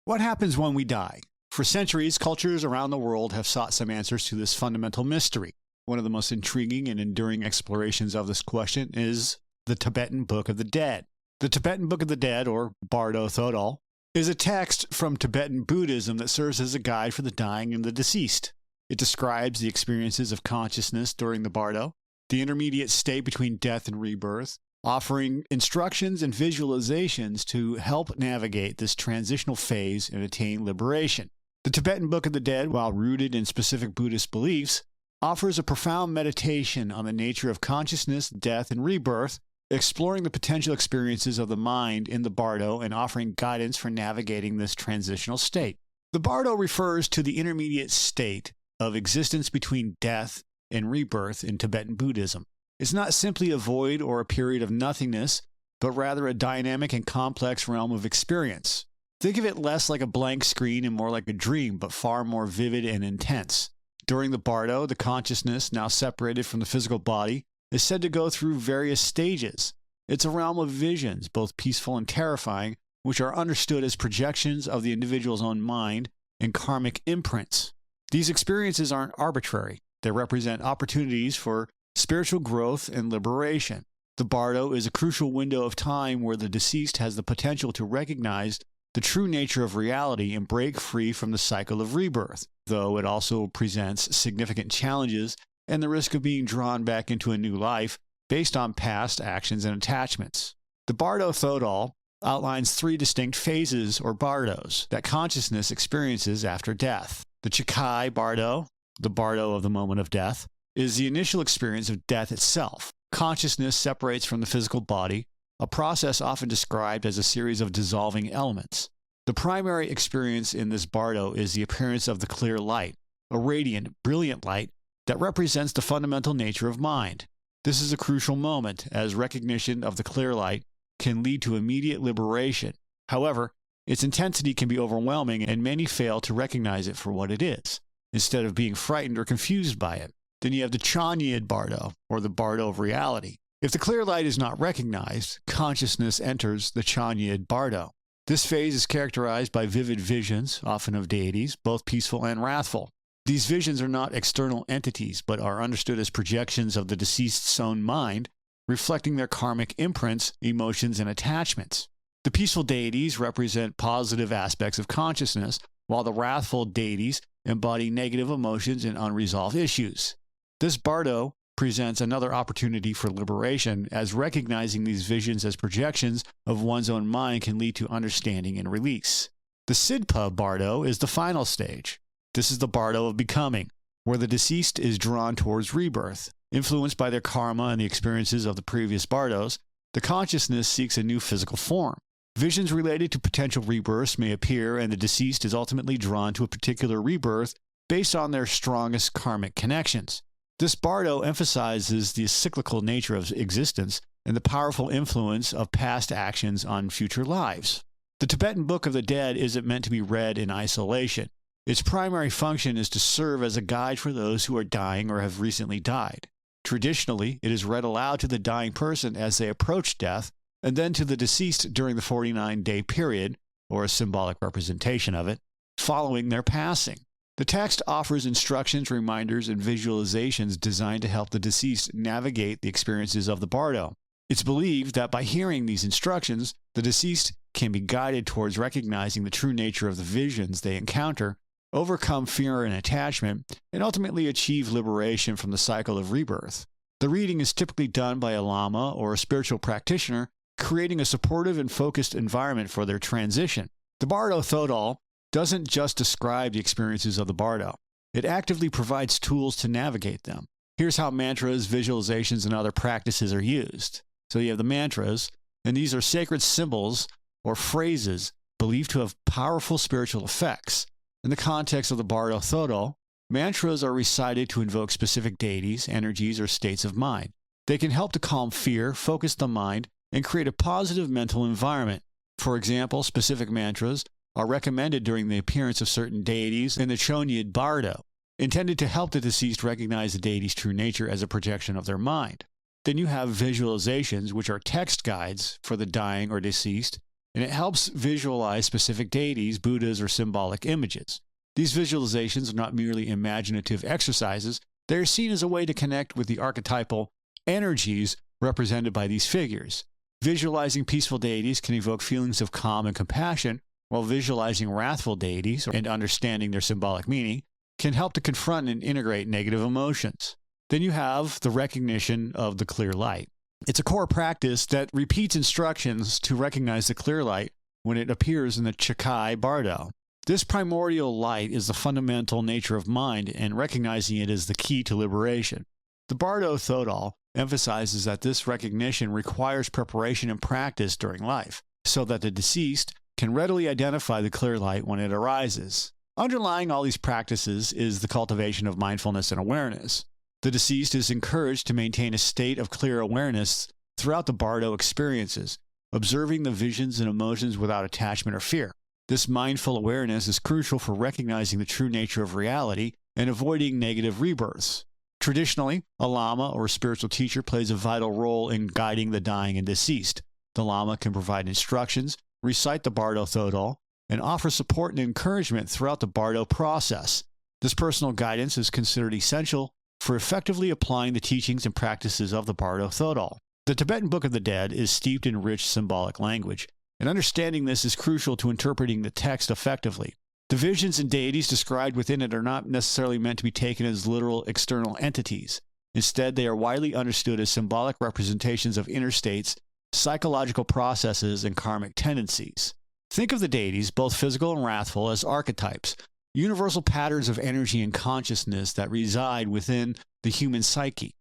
What happens when we die? For centuries, cultures around the world have sought some answers to this fundamental mystery. One of the most intriguing and enduring explorations of this question is the Tibetan Book of the Dead. The Tibetan Book of the Dead, or Bardo Thodol, is a text from Tibetan Buddhism that serves as a guide for the dying and the deceased. It describes the experiences of consciousness during the Bardo, the intermediate state between death and rebirth, offering instructions and visualizations to help navigate this transitional phase and attain liberation. The Tibetan Book of the Dead, while rooted in specific Buddhist beliefs, offers a profound meditation on the nature of consciousness, death, and rebirth, exploring the potential experiences of the mind in the Bardo and offering guidance for navigating this transitional state. The Bardo refers to the intermediate state of existence between death and rebirth in Tibetan Buddhism. It's not simply a void or a period of nothingness, but rather a dynamic and complex realm of experience. Think of it less like a blank screen and more like a dream, but far more vivid and intense. During the Bardo, the consciousness, now separated from the physical body, is said to go through various stages. It's a realm of visions, both peaceful and terrifying, which are understood as projections of the individual's own mind and karmic imprints. These experiences aren't arbitrary. They represent opportunities for spiritual growth and liberation. The Bardo is a crucial window of time where the deceased has the potential to recognize the true nature of reality and break free from the cycle of rebirth, though it also presents significant challenges and the risk of being drawn back into a new life based on past actions and attachments. The Bardo Thodol outlines three distinct phases or bardos that consciousness experiences after death. The Chikai Bardo, the Bardo of the moment of death, is the initial experience of death itself. Consciousness separates from the physical body, a process often described as a series of dissolving elements. The primary experience in this Bardo is the appearance of the clear light, a radiant, brilliant light that represents the fundamental nature of mind. This is a crucial moment, as recognition of the clear light can lead to immediate liberation. However, its intensity can be overwhelming, and many fail to recognize it for what it is, instead of being frightened or confused by it. Then you have the Chanyid Bardo, or the Bardo of reality. If the clear light is not recognized, consciousness enters the Chanyid Bardo. This phase is characterized by vivid visions, often of deities, both peaceful and wrathful. These visions are not external entities, but are understood as projections of the deceased's own mind, reflecting their karmic imprints, emotions, and attachments. The peaceful deities represent positive aspects of consciousness, while the wrathful deities embody negative emotions and unresolved issues. This Bardo presents another opportunity for liberation, as recognizing these visions as projections of one's own mind can lead to understanding and release. The Sidpa Bardo is the final stage. This is the Bardo of becoming, where the deceased is drawn towards rebirth. Influenced by their karma and the experiences of the previous Bardos, the consciousness seeks a new physical form. Visions related to potential rebirths may appear, and the deceased is ultimately drawn to a particular rebirth based on their strongest karmic connections. This Bardo emphasizes the cyclical nature of existence and the powerful influence of past actions on future lives. The Tibetan Book of the Dead isn't meant to be read in isolation. Its primary function is to serve as a guide for those who are dying or have recently died. Traditionally, it is read aloud to the dying person as they approach death, and then to the deceased during the 49-day period, or a symbolic representation of it, following their passing. The text offers instructions, reminders, and visualizations designed to help the deceased navigate the experiences of the Bardo. It's believed that by hearing these instructions, the deceased can be guided towards recognizing the true nature of the visions they encounter, overcome fear and attachment, and ultimately achieve liberation from the cycle of rebirth. The reading is typically done by a lama or a spiritual practitioner, creating a supportive and focused environment for their transition. The Bardo Thodol doesn't just describe the experiences of the Bardo. It actively provides tools to navigate them. Here's how mantras, visualizations, and other practices are used. So you have the mantras, and these are sacred symbols or phrases believed to have powerful spiritual effects. In the context of the Bardo Thodol, mantras are recited to invoke specific deities, energies, or states of mind. They can help to calm fear, focus the mind, and create a positive mental environment. For example, specific mantras are recommended during the appearance of certain deities in the Chonyid Bardo, intended to help the deceased recognize the deity's true nature as a projection of their mind. Then you have visualizations, which are text guides for the dying or deceased, and it helps visualize specific deities, Buddhas, or symbolic images. These visualizations are not merely imaginative exercises, they are seen as a way to connect with the archetypal energies represented by these figures. Visualizing peaceful deities can evoke feelings of calm and compassion, while visualizing wrathful deities and understanding their symbolic meaning can help to confront and integrate negative emotions. Then you have the recognition of the clear light. It's a core practice that repeats instructions to recognize the clear light when it appears in the Chikai Bardo. This primordial light is the fundamental nature of mind, and recognizing it is the key to liberation. The Bardo Thodol emphasizes that this recognition requires preparation and practice during life, so that the deceased can readily identify the clear light when it arises. Underlying all these practices is the cultivation of mindfulness and awareness. The deceased is encouraged to maintain a state of clear awareness throughout the Bardo experiences, observing the visions and emotions without attachment or fear. This mindful awareness is crucial for recognizing the true nature of reality and avoiding negative rebirths. Traditionally, a lama or spiritual teacher plays a vital role in guiding the dying and deceased. The lama can provide instructions, recite the Bardo Thodol, and offer support and encouragement throughout the Bardo process. This personal guidance is considered essential for effectively applying the teachings and practices of the Bardo Thodol. The Tibetan Book of the Dead is steeped in rich symbolic language, and understanding this is crucial to interpreting the text effectively. The visions and deities described within it are not necessarily meant to be taken as literal external entities. Instead, they are widely understood as symbolic representations of inner states, psychological processes, and karmic tendencies. Think of the deities, both physical and wrathful, as archetypes, universal patterns of energy and consciousness that reside within the human psyche.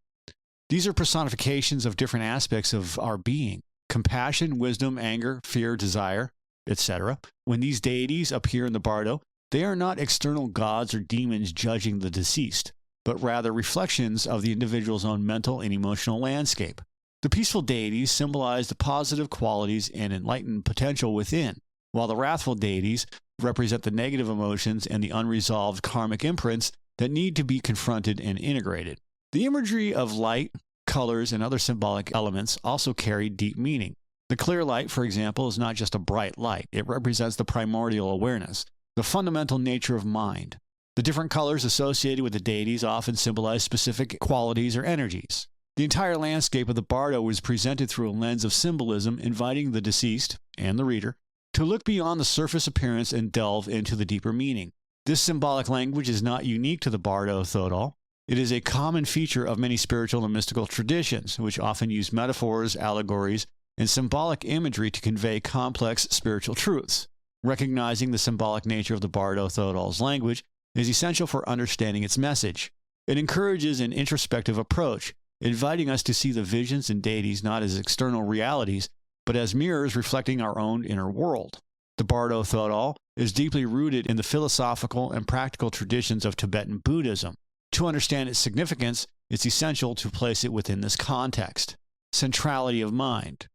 These are personifications of different aspects of our being: compassion, wisdom, anger, fear, desire, etc. When these deities appear in the Bardo, they are not external gods or demons judging the deceased, but rather reflections of the individual's own mental and emotional landscape. The peaceful deities symbolize the positive qualities and enlightened potential within, while the wrathful deities represent the negative emotions and the unresolved karmic imprints that need to be confronted and integrated. The imagery of light, colors, and other symbolic elements also carry deep meaning. The clear light, for example, is not just a bright light. It represents the primordial awareness, the fundamental nature of mind. The different colors associated with the deities often symbolize specific qualities or energies. The entire landscape of the Bardo is presented through a lens of symbolism, inviting the deceased, and the reader, to look beyond the surface appearance and delve into the deeper meaning. This symbolic language is not unique to the Bardo Thodol. It is a common feature of many spiritual and mystical traditions, which often use metaphors, allegories, and symbolic imagery to convey complex spiritual truths. Recognizing the symbolic nature of the Bardo Thodol's language is essential for understanding its message. It encourages an introspective approach, inviting us to see the visions and deities not as external realities, but as mirrors reflecting our own inner world. The Bardo Thodol is deeply rooted in the philosophical and practical traditions of Tibetan Buddhism. To understand its significance, it's essential to place it within this context. Centrality of mind.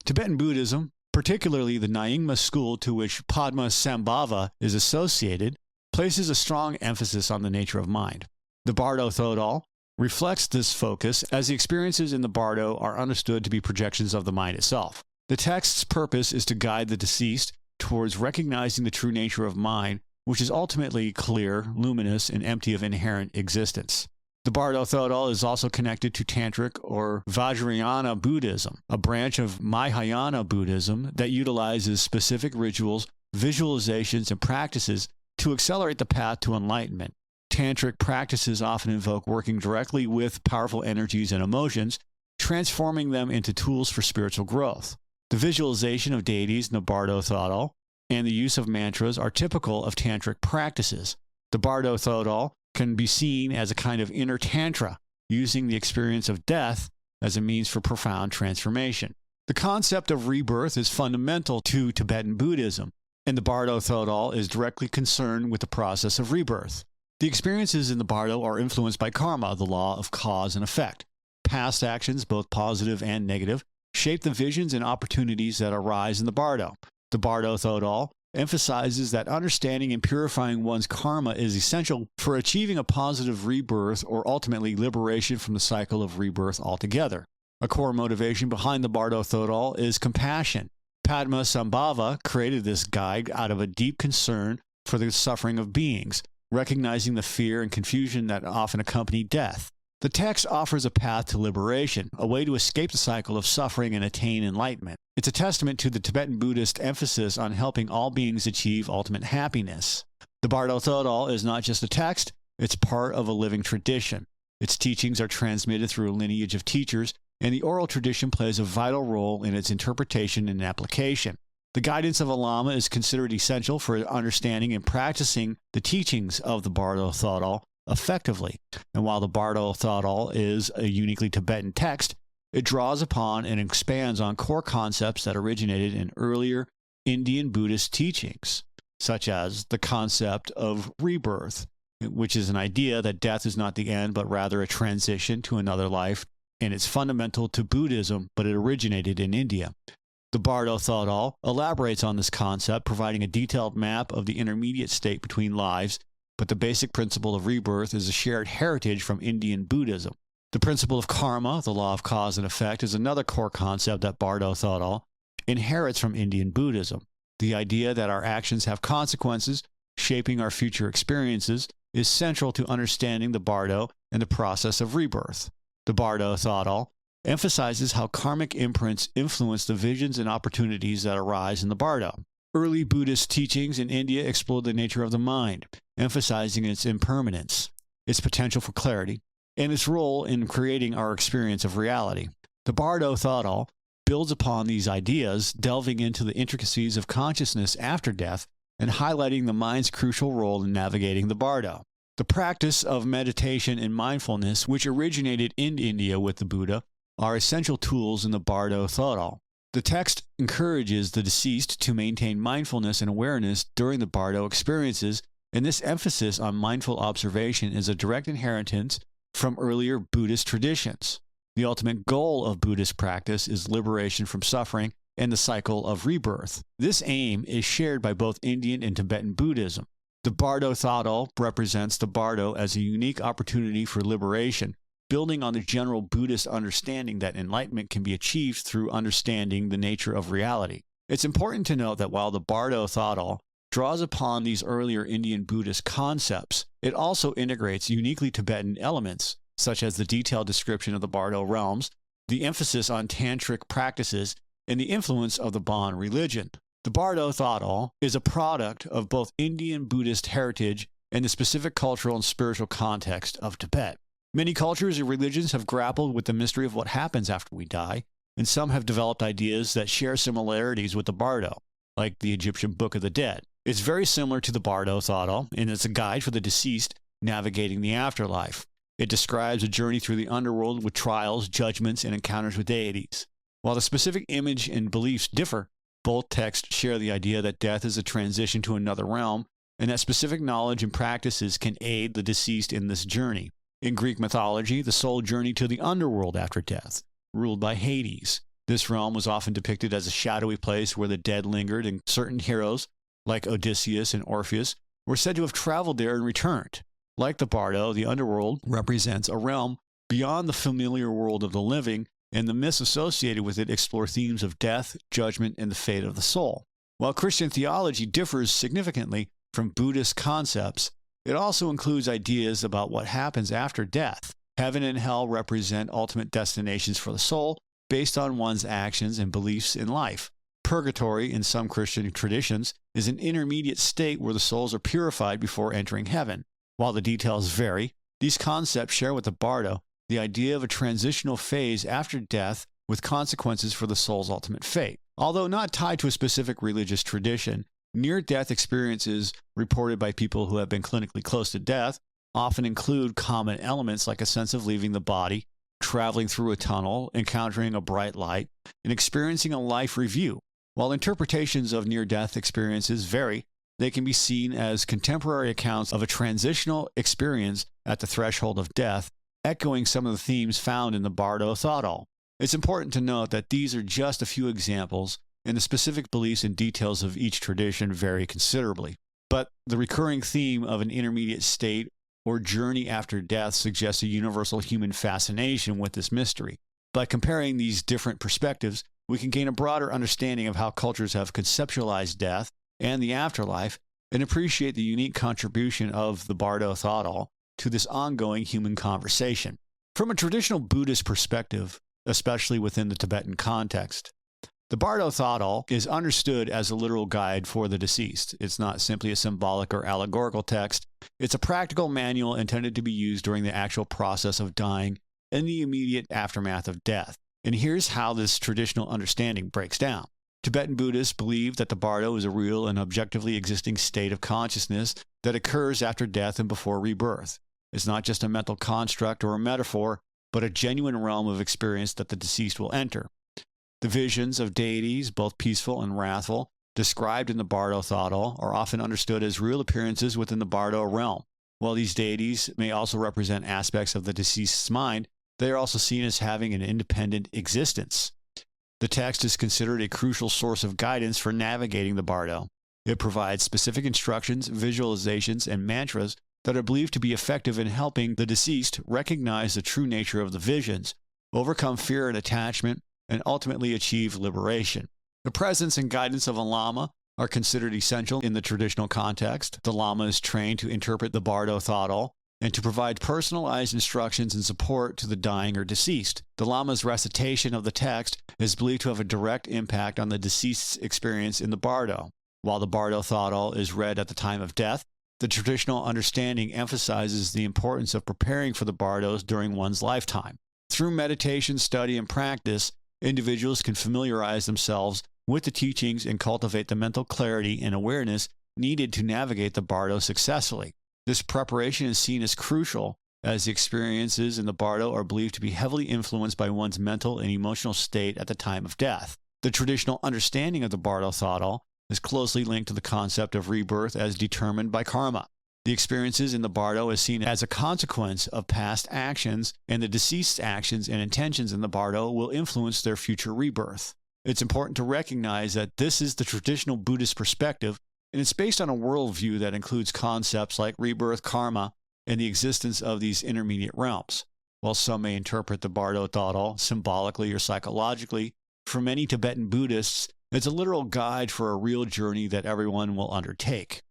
Tibetan Buddhism, particularly the Nyingma school to which Padmasambhava is associated, places a strong emphasis on the nature of mind. The Bardo Thodol reflects this focus, as the experiences in the Bardo are understood to be projections of the mind itself. The text's purpose is to guide the deceased towards recognizing the true nature of mind, which is ultimately clear, luminous, and empty of inherent existence. The Bardo Thodol is also connected to Tantric or Vajrayana Buddhism, a branch of Mahayana Buddhism that utilizes specific rituals, visualizations, and practices to accelerate the path to enlightenment. Tantric practices often invoke working directly with powerful energies and emotions, transforming them into tools for spiritual growth. The visualization of deities in the Bardo Thodol and the use of mantras are typical of tantric practices. The Bardo Thodol can be seen as a kind of inner tantra, using the experience of death as a means for profound transformation. The concept of rebirth is fundamental to Tibetan Buddhism, and the Bardo Thodol is directly concerned with the process of rebirth. The experiences in the Bardo are influenced by karma, the law of cause and effect. Past actions, both positive and negative, shape the visions and opportunities that arise in the Bardo. The Bardo Thodol emphasizes that understanding and purifying one's karma is essential for achieving a positive rebirth or ultimately liberation from the cycle of rebirth altogether. A core motivation behind the Bardo Thodol is compassion. Padmasambhava created this guide out of a deep concern for the suffering of beings, recognizing the fear and confusion that often accompany death. The text offers a path to liberation, a way to escape the cycle of suffering and attain enlightenment. It's a testament to the Tibetan Buddhist emphasis on helping all beings achieve ultimate happiness. The Bardo Thodol is not just a text, it's part of a living tradition. Its teachings are transmitted through a lineage of teachers, and the oral tradition plays a vital role in its interpretation and application. The guidance of a Lama is considered essential for understanding and practicing the teachings of the Bardo Thodol effectively. And while the Bardo Thodol is a uniquely Tibetan text, it draws upon and expands on core concepts that originated in earlier Indian Buddhist teachings, such as the concept of rebirth, which is an idea that death is not the end, but rather a transition to another life, and it's fundamental to Buddhism, but it originated in India. The Bardo Thodol elaborates on this concept, providing a detailed map of the intermediate state between lives, but the basic principle of rebirth is a shared heritage from Indian Buddhism. The principle of karma, the law of cause and effect, is another core concept that Bardo Thodol inherits from Indian Buddhism. The idea that our actions have consequences, shaping our future experiences, is central to understanding the Bardo and the process of rebirth. The Bardo Thodol emphasizes how karmic imprints influence the visions and opportunities that arise in the Bardo. Early Buddhist teachings in India explored the nature of the mind, emphasizing its impermanence, its potential for clarity, and its role in creating our experience of reality. The Bardo Thodol builds upon these ideas, delving into the intricacies of consciousness after death and highlighting the mind's crucial role in navigating the Bardo. The practice of meditation and mindfulness, which originated in India with the Buddha, are essential tools in the Bardo Thodol. The text encourages the deceased to maintain mindfulness and awareness during the Bardo experiences, and this emphasis on mindful observation is a direct inheritance from earlier Buddhist traditions. The ultimate goal of Buddhist practice is liberation from suffering and the cycle of rebirth. This aim is shared by both Indian and Tibetan Buddhism. The Bardo Thodol represents the Bardo as a unique opportunity for liberation, building on the general Buddhist understanding that enlightenment can be achieved through understanding the nature of reality. It's important to note that while the Bardo Thodol draws upon these earlier Indian Buddhist concepts, it also integrates uniquely Tibetan elements, such as the detailed description of the Bardo realms, the emphasis on tantric practices, and the influence of the Bon religion. The Bardo Thodol is a product of both Indian Buddhist heritage and the specific cultural and spiritual context of Tibet. Many cultures and religions have grappled with the mystery of what happens after we die, and some have developed ideas that share similarities with the Bardo, like the Egyptian Book of the Dead. It's very similar to the Bardo Thodol, and it's a guide for the deceased navigating the afterlife. It describes a journey through the underworld with trials, judgments, and encounters with deities. While the specific image and beliefs differ, both texts share the idea that death is a transition to another realm, and that specific knowledge and practices can aid the deceased in this journey. In Greek mythology, the soul journeyed to the underworld after death, ruled by Hades. This realm was often depicted as a shadowy place where the dead lingered, and certain heroes, like Odysseus and Orpheus, were said to have traveled there and returned. Like the Bardo, the underworld represents a realm beyond the familiar world of the living, and the myths associated with it explore themes of death, judgment, and the fate of the soul. While Christian theology differs significantly from Buddhist concepts, it also includes ideas about what happens after death. Heaven and hell represent ultimate destinations for the soul based on one's actions and beliefs in life. Purgatory, in some Christian traditions, is an intermediate state where the souls are purified before entering heaven. While the details vary, these concepts share with the Bardo the idea of a transitional phase after death with consequences for the soul's ultimate fate. Although not tied to a specific religious tradition, near-death experiences reported by people who have been clinically close to death often include common elements like a sense of leaving the body, traveling through a tunnel, encountering a bright light, and experiencing a life review. While interpretations of near-death experiences vary, they can be seen as contemporary accounts of a transitional experience at the threshold of death, echoing some of the themes found in the Bardo Thodol. It's important to note that these are just a few examples, and the specific beliefs and details of each tradition vary considerably. But the recurring theme of an intermediate state or journey after death suggests a universal human fascination with this mystery. By comparing these different perspectives, we can gain a broader understanding of how cultures have conceptualized death and the afterlife and appreciate the unique contribution of the Bardo Thodol to this ongoing human conversation. From a traditional Buddhist perspective, especially within the Tibetan context, the Bardo Thodol is understood as a literal guide for the deceased. It's not simply a symbolic or allegorical text. It's a practical manual intended to be used during the actual process of dying and the immediate aftermath of death. And here's how this traditional understanding breaks down. Tibetan Buddhists believe that the Bardo is a real and objectively existing state of consciousness that occurs after death and before rebirth. It's not just a mental construct or a metaphor, but a genuine realm of experience that the deceased will enter. The visions of deities, both peaceful and wrathful, described in the Bardo Thodol are often understood as real appearances within the Bardo realm. While these deities may also represent aspects of the deceased's mind, they are also seen as having an independent existence. The text is considered a crucial source of guidance for navigating the Bardo. It provides specific instructions, visualizations, and mantras that are believed to be effective in helping the deceased recognize the true nature of the visions, overcome fear and attachment, and ultimately achieve liberation. The presence and guidance of a lama are considered essential in the traditional context. The lama is trained to interpret the Bardo Thodol and to provide personalized instructions and support to the dying or deceased. The lama's recitation of the text is believed to have a direct impact on the deceased's experience in the Bardo. While the Bardo Thodol is read at the time of death, the traditional understanding emphasizes the importance of preparing for the Bardos during one's lifetime. Through meditation, study, and practice, individuals can familiarize themselves with the teachings and cultivate the mental clarity and awareness needed to navigate the Bardo successfully. This preparation is seen as crucial, as the experiences in the Bardo are believed to be heavily influenced by one's mental and emotional state at the time of death. The traditional understanding of the Bardo Thodol is closely linked to the concept of rebirth as determined by karma. The experiences in the Bardo is seen as a consequence of past actions, and the deceased's actions and intentions in the Bardo will influence their future rebirth. It's important to recognize that this is the traditional Buddhist perspective, and it's based on a worldview that includes concepts like rebirth, karma, and the existence of these intermediate realms. While some may interpret the Bardo Thodol symbolically or psychologically, for many Tibetan Buddhists, it's a literal guide for a real journey that everyone will undertake.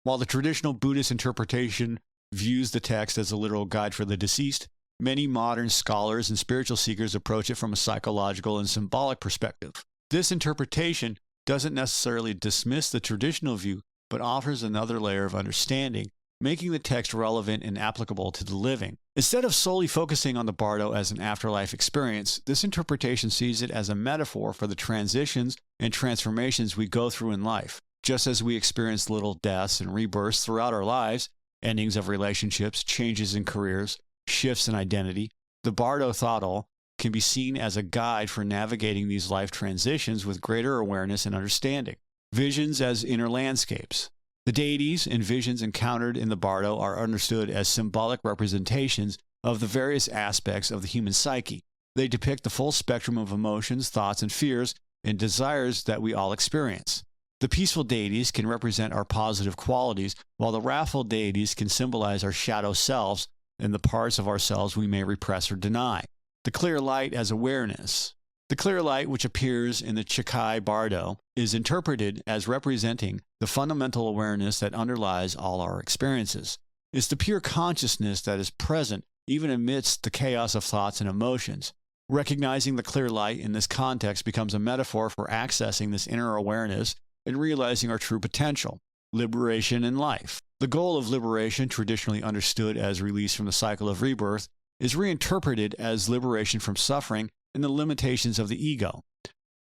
While the traditional Buddhist interpretation views the text as a literal guide for the deceased, many modern scholars and spiritual seekers approach it from a psychological and symbolic perspective. This interpretation doesn't necessarily dismiss the traditional view, but offers another layer of understanding, making the text relevant and applicable to the living. Instead of solely focusing on the Bardo as an afterlife experience, this interpretation sees it as a metaphor for the transitions and transformations we go through in life. Just as we experience little deaths and rebirths throughout our lives, endings of relationships, changes in careers, shifts in identity, the Bardo Thodol can be seen as a guide for navigating these life transitions with greater awareness and understanding. Visions as inner landscapes. The deities and visions encountered in the Bardo are understood as symbolic representations of the various aspects of the human psyche. They depict the full spectrum of emotions, thoughts, and fears and desires that we all experience. The peaceful deities can represent our positive qualities, while the wrathful deities can symbolize our shadow selves and the parts of ourselves we may repress or deny. The clear light as awareness. The clear light, which appears in the Chikai Bardo, is interpreted as representing the fundamental awareness that underlies all our experiences. It's the pure consciousness that is present even amidst the chaos of thoughts and emotions. Recognizing the clear light in this context becomes a metaphor for accessing this inner awareness and realizing our true potential. Liberation in life. The goal of liberation, traditionally understood as release from the cycle of rebirth, is reinterpreted as liberation from suffering and the limitations of the ego.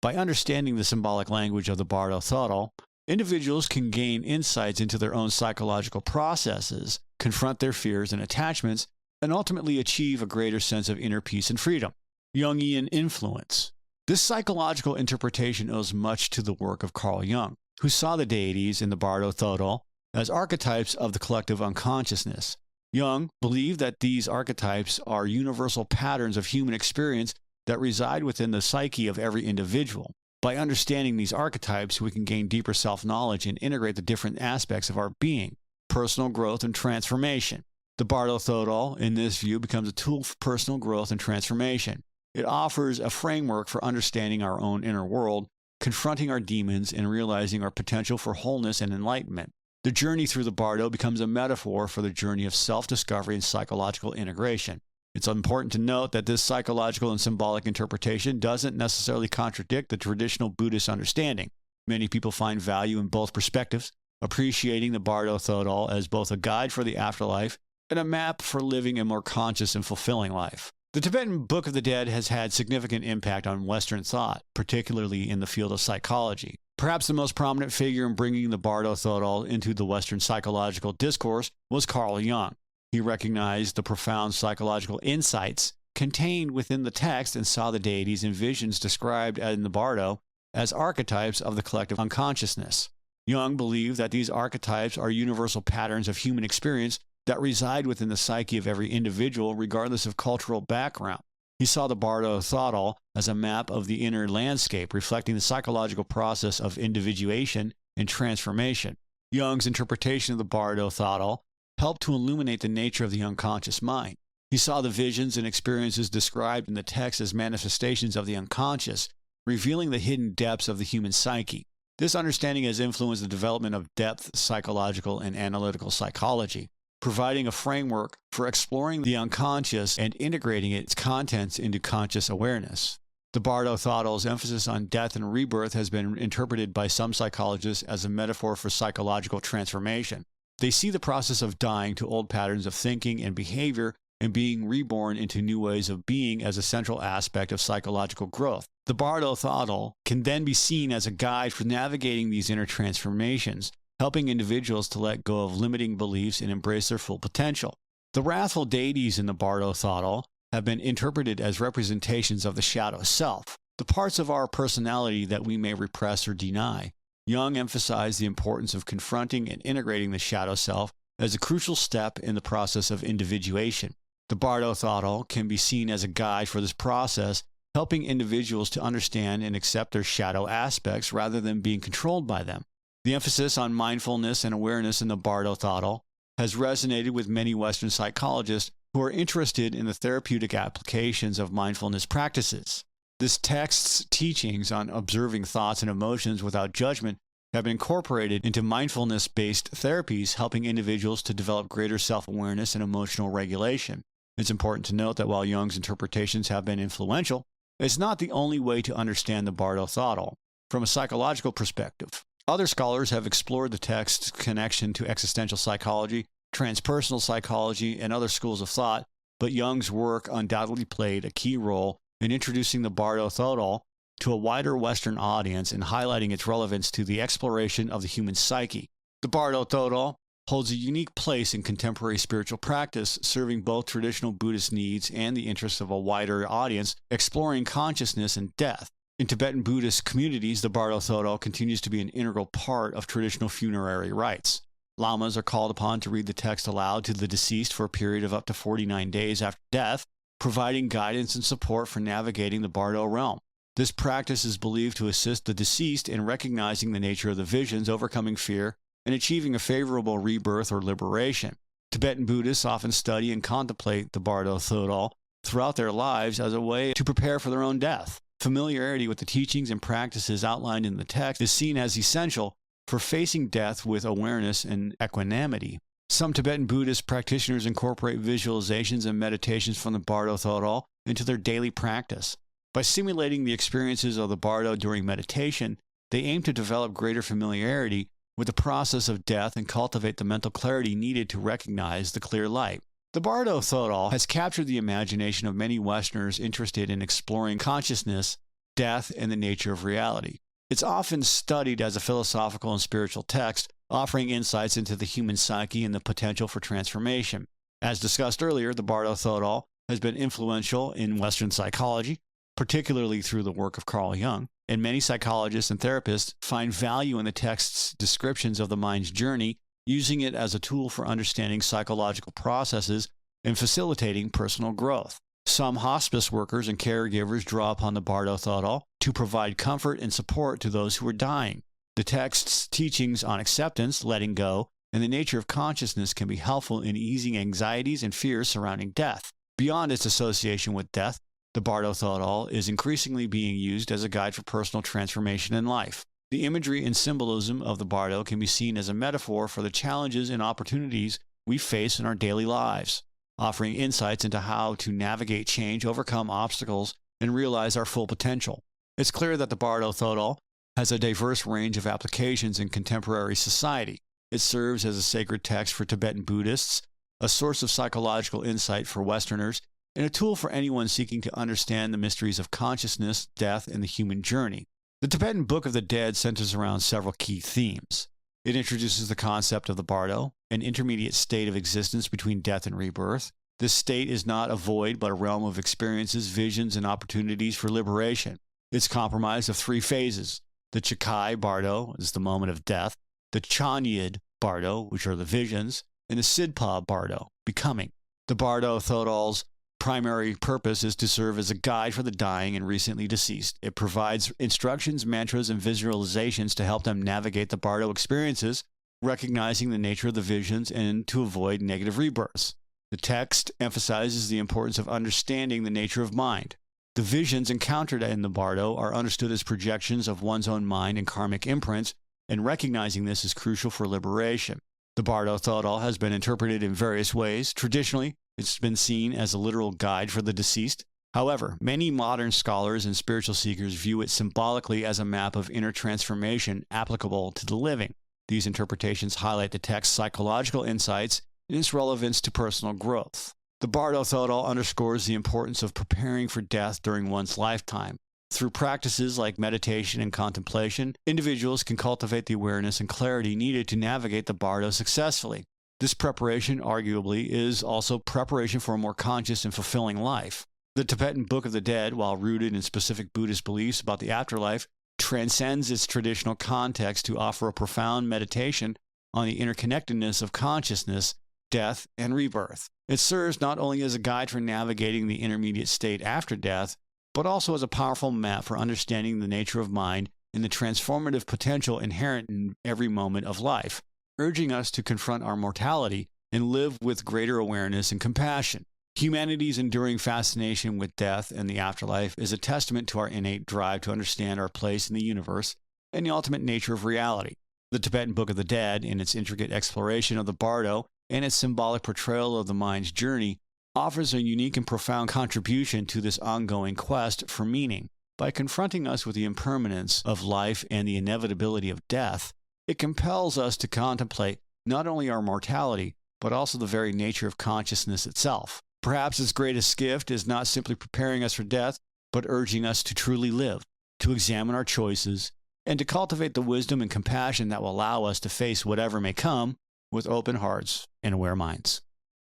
By understanding the symbolic language of the Bardo Thodol, individuals can gain insights into their own psychological processes, confront their fears and attachments, and ultimately achieve a greater sense of inner peace and freedom. Jungian influence. This psychological interpretation owes much to the work of Carl Jung, who saw the deities in the Bardo Thodol as archetypes of the collective unconsciousness. Jung believed that these archetypes are universal patterns of human experience that reside within the psyche of every individual. By understanding these archetypes, we can gain deeper self-knowledge and integrate the different aspects of our being, personal growth and transformation. The Bardo Thodol, in this view, becomes a tool for personal growth and transformation. It offers a framework for understanding our own inner world, confronting our demons, and realizing our potential for wholeness and enlightenment. The journey through the Bardo becomes a metaphor for the journey of self-discovery and psychological integration. It's important to note that this psychological and symbolic interpretation doesn't necessarily contradict the traditional Buddhist understanding. Many people find value in both perspectives, appreciating the Bardo Thodol as both a guide for the afterlife and a map for living a more conscious and fulfilling life. The Tibetan Book of the Dead has had significant impact on Western thought, particularly in the field of psychology. Perhaps the most prominent figure in bringing the Bardo Thodol into the Western psychological discourse was Carl Jung. He recognized the profound psychological insights contained within the text and saw the deities and visions described in the Bardo as archetypes of the collective unconsciousness. Jung believed that these archetypes are universal patterns of human experience that reside within the psyche of every individual regardless of cultural background. He saw the Bardo Thodol as a map of the inner landscape, reflecting the psychological process of individuation and transformation. Jung's interpretation of the Bardo Thodol helped to illuminate the nature of the unconscious mind. He saw the visions and experiences described in the text as manifestations of the unconscious, revealing the hidden depths of the human psyche. This understanding has influenced the development of depth psychological and analytical psychology, providing a framework for exploring the unconscious and integrating its contents into conscious awareness. The Bardo Thodol's emphasis on death and rebirth has been interpreted by some psychologists as a metaphor for psychological transformation. They see the process of dying to old patterns of thinking and behavior and being reborn into new ways of being as a central aspect of psychological growth. The Bardo Thodol can then be seen as a guide for navigating these inner transformations, helping individuals to let go of limiting beliefs and embrace their full potential. The wrathful deities in the Bardo Thodol have been interpreted as representations of the shadow self, the parts of our personality that we may repress or deny. Jung emphasized the importance of confronting and integrating the shadow self as a crucial step in the process of individuation. The Bardo Thodol can be seen as a guide for this process, helping individuals to understand and accept their shadow aspects rather than being controlled by them. The emphasis on mindfulness and awareness in the Bardo Thodol has resonated with many Western psychologists who are interested in the therapeutic applications of mindfulness practices. This text's teachings on observing thoughts and emotions without judgment have been incorporated into mindfulness-based therapies, helping individuals to develop greater self-awareness and emotional regulation. It's important to note that while Jung's interpretations have been influential, it's not the only way to understand the Bardo Thodol. From a psychological perspective, other scholars have explored the text's connection to existential psychology, transpersonal psychology, and other schools of thought, but Jung's work undoubtedly played a key role in introducing the Bardo Thodol to a wider Western audience and highlighting its relevance to the exploration of the human psyche. The Bardo Thodol holds a unique place in contemporary spiritual practice, serving both traditional Buddhist needs and the interests of a wider audience exploring consciousness and death. In Tibetan Buddhist communities, the Bardo Thodol continues to be an integral part of traditional funerary rites. Lamas are called upon to read the text aloud to the deceased for a period of up to 49 days after death, providing guidance and support for navigating the Bardo realm. This practice is believed to assist the deceased in recognizing the nature of the visions, overcoming fear, and achieving a favorable rebirth or liberation. Tibetan Buddhists often study and contemplate the Bardo Thodol throughout their lives as a way to prepare for their own death. Familiarity with the teachings and practices outlined in the text is seen as essential for facing death with awareness and equanimity. Some Tibetan Buddhist practitioners incorporate visualizations and meditations from the Bardo Thodol into their daily practice. By simulating the experiences of the Bardo during meditation, they aim to develop greater familiarity with the process of death and cultivate the mental clarity needed to recognize the clear light. The Bardo Thodol has captured the imagination of many Westerners interested in exploring consciousness, death, and the nature of reality. It's often studied as a philosophical and spiritual text, offering insights into the human psyche and the potential for transformation. As discussed earlier, the Bardo Thodol has been influential in Western psychology, particularly through the work of Carl Jung, and many psychologists and therapists find value in the text's descriptions of the mind's journey, using it as a tool for understanding psychological processes and facilitating personal growth. Some hospice workers and caregivers draw upon the Bardo Thodol to provide comfort and support to those who are dying. The text's teachings on acceptance, letting go, and the nature of consciousness can be helpful in easing anxieties and fears surrounding death. Beyond its association with death, The Bardo Thodol is increasingly being used as a guide for personal transformation in life. The imagery and symbolism of the Bardo can be seen as a metaphor for the challenges and opportunities we face in our daily lives, offering insights into how to navigate change, overcome obstacles, and realize our full potential. It's clear that the Bardo Thodol has a diverse range of applications in contemporary society. It serves as a sacred text for Tibetan Buddhists, a source of psychological insight for Westerners, and a tool for anyone seeking to understand the mysteries of consciousness, death, and the human journey. The Tibetan Book of the Dead centers around several key themes. It introduces the concept of the Bardo, an intermediate state of existence between death and rebirth. This state is not a void, but a realm of experiences, visions, and opportunities for liberation. It's comprised of three phases. The Chakai Bardo is the moment of death, the Chanyid Bardo, which are the visions, and the Sidpa Bardo, becoming. The Bardo Thodol's primary purpose is to serve as a guide for the dying and recently deceased. It provides instructions, mantras, and visualizations to help them navigate the Bardo experiences, recognizing the nature of the visions and to avoid negative rebirths. The text emphasizes the importance of understanding the nature of mind. The visions encountered in the Bardo are understood as projections of one's own mind and karmic imprints, and recognizing this is crucial for liberation. The Bardo Thodol has been interpreted in various ways. Traditionally, it's been seen as a literal guide for the deceased. However, many modern scholars and spiritual seekers view it symbolically as a map of inner transformation applicable to the living. These interpretations highlight the text's psychological insights and its relevance to personal growth. The Bardo Thodol underscores the importance of preparing for death during one's lifetime. Through practices like meditation and contemplation, individuals can cultivate the awareness and clarity needed to navigate the Bardo successfully. This preparation, arguably, is also preparation for a more conscious and fulfilling life. The Tibetan Book of the Dead, while rooted in specific Buddhist beliefs about the afterlife, transcends its traditional context to offer a profound meditation on the interconnectedness of consciousness, death, and rebirth. It serves not only as a guide for navigating the intermediate state after death, but also as a powerful map for understanding the nature of mind and the transformative potential inherent in every moment of life, urging us to confront our mortality and live with greater awareness and compassion. Humanity's enduring fascination with death and the afterlife is a testament to our innate drive to understand our place in the universe and the ultimate nature of reality. The Tibetan Book of the Dead, in its intricate exploration of the Bardo and its symbolic portrayal of the mind's journey, offers a unique and profound contribution to this ongoing quest for meaning. By confronting us with the impermanence of life and the inevitability of death, it compels us to contemplate not only our mortality, but also the very nature of consciousness itself. Perhaps its greatest gift is not simply preparing us for death, but urging us to truly live, to examine our choices, and to cultivate the wisdom and compassion that will allow us to face whatever may come with open hearts and aware minds.